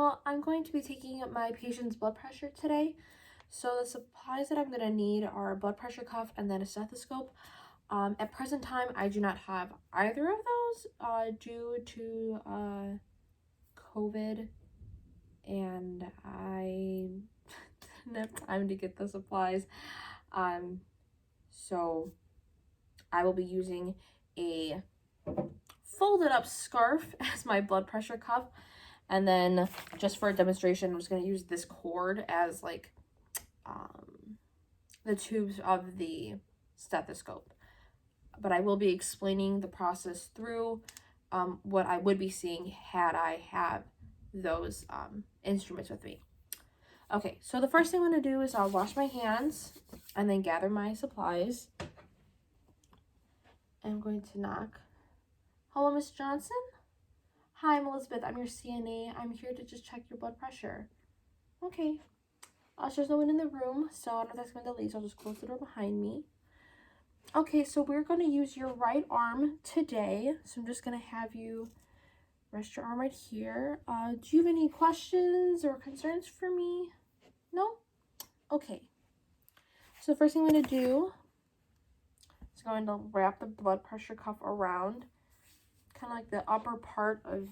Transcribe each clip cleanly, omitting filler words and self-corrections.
So I'm going to be taking my patient's blood pressure today. So the supplies that I'm going to need are a blood pressure cuff and then a stethoscope. At present time, I do not have either of those due to COVID, and I didn't have time to get the supplies. So I will be using a folded up scarf as my blood pressure cuff. And then just for a demonstration, I'm just going to use this cord as like the tubes of the stethoscope. But I will be explaining the process through what I would be seeing had I have those instruments with me. Okay, so the first thing I'm going to do is I'll wash my hands and then gather my supplies. I'm going to knock. Hello, Miss Johnson? Hi, I'm Elizabeth. I'm your CNA. I'm here to just check your blood pressure. Okay. There's no one in the room, so I don't know if that's going to leave, so I'll just close the door behind me. Okay, so we're going to use your right arm today. So I'm just going to have you rest your arm right here. Do you have any questions or concerns for me? No? Okay. So the first thing I'm going to do is going to wrap the blood pressure cuff around kind of like the upper part of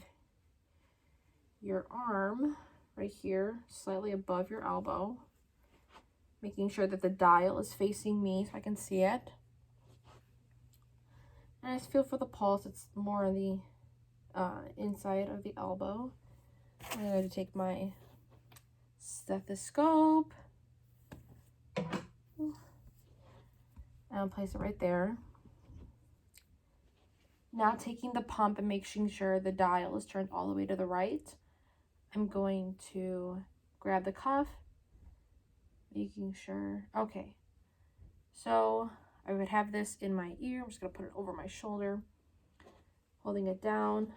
your arm right here, slightly above your elbow, making sure that the dial is facing me so I can see it. And I just feel for the pulse. It's more on the inside of the elbow. I'm going to take my stethoscope and place it right there. Now taking the pump and making sure the dial is turned all the way to the right, I'm going to grab the cuff, making sure, okay. So I would have this in my ear. I'm just going to put it over my shoulder, holding it down.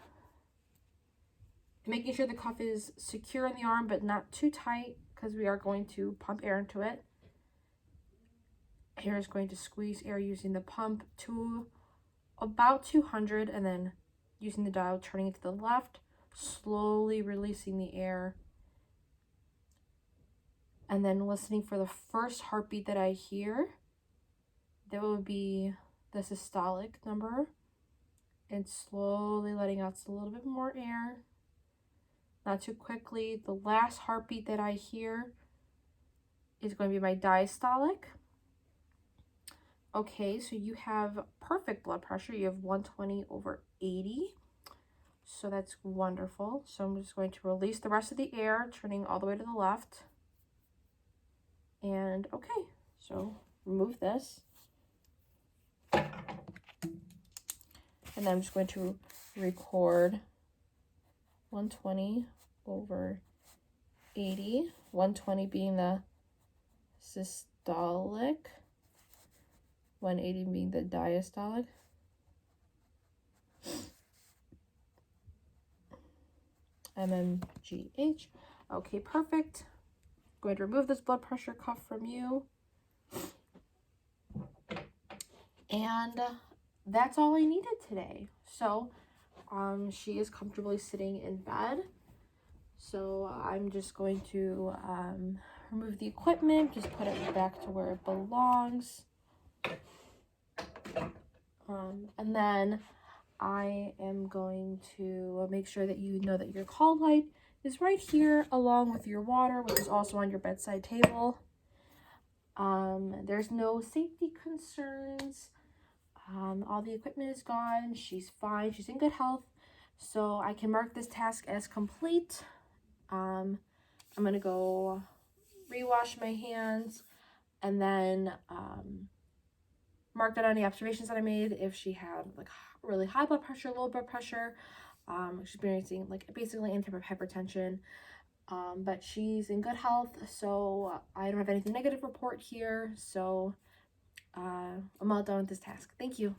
Making sure the cuff is secure in the arm, but not too tight because we are going to pump air into it. Here is going to squeeze air using the pump to about 200 and then using the dial, turning it to the left, slowly releasing the air. And then listening for the first heartbeat that I hear. That would be the systolic number. And slowly letting out a little bit more air. Not too quickly. The last heartbeat that I hear is going to be my diastolic. Okay, so you have perfect blood pressure. You have 120/80. So that's wonderful. So I'm just going to release the rest of the air, turning all the way to the left. And okay, so remove this. And then I'm just going to record 120/80. 120 being the systolic. 180 being the diastolic. mmGH. Okay, perfect. Going to remove this blood pressure cuff from you. And that's all I needed today. So she is comfortably sitting in bed. So I'm just going to remove the equipment, just put it back to where it belongs. And then I am going to make sure that you know that your call light is right here along with your water, which is also on your bedside table. There's no safety concerns. All the equipment is gone. She's fine. She's in good health. So I can mark this task as complete. I'm going to go rewash my hands and then mark down any observations that I made. If she had like really high blood pressure, low blood pressure, experiencing like basically any type of hypertension. But she's in good health, so I don't have anything negative report here. So I'm all done with this task. Thank you.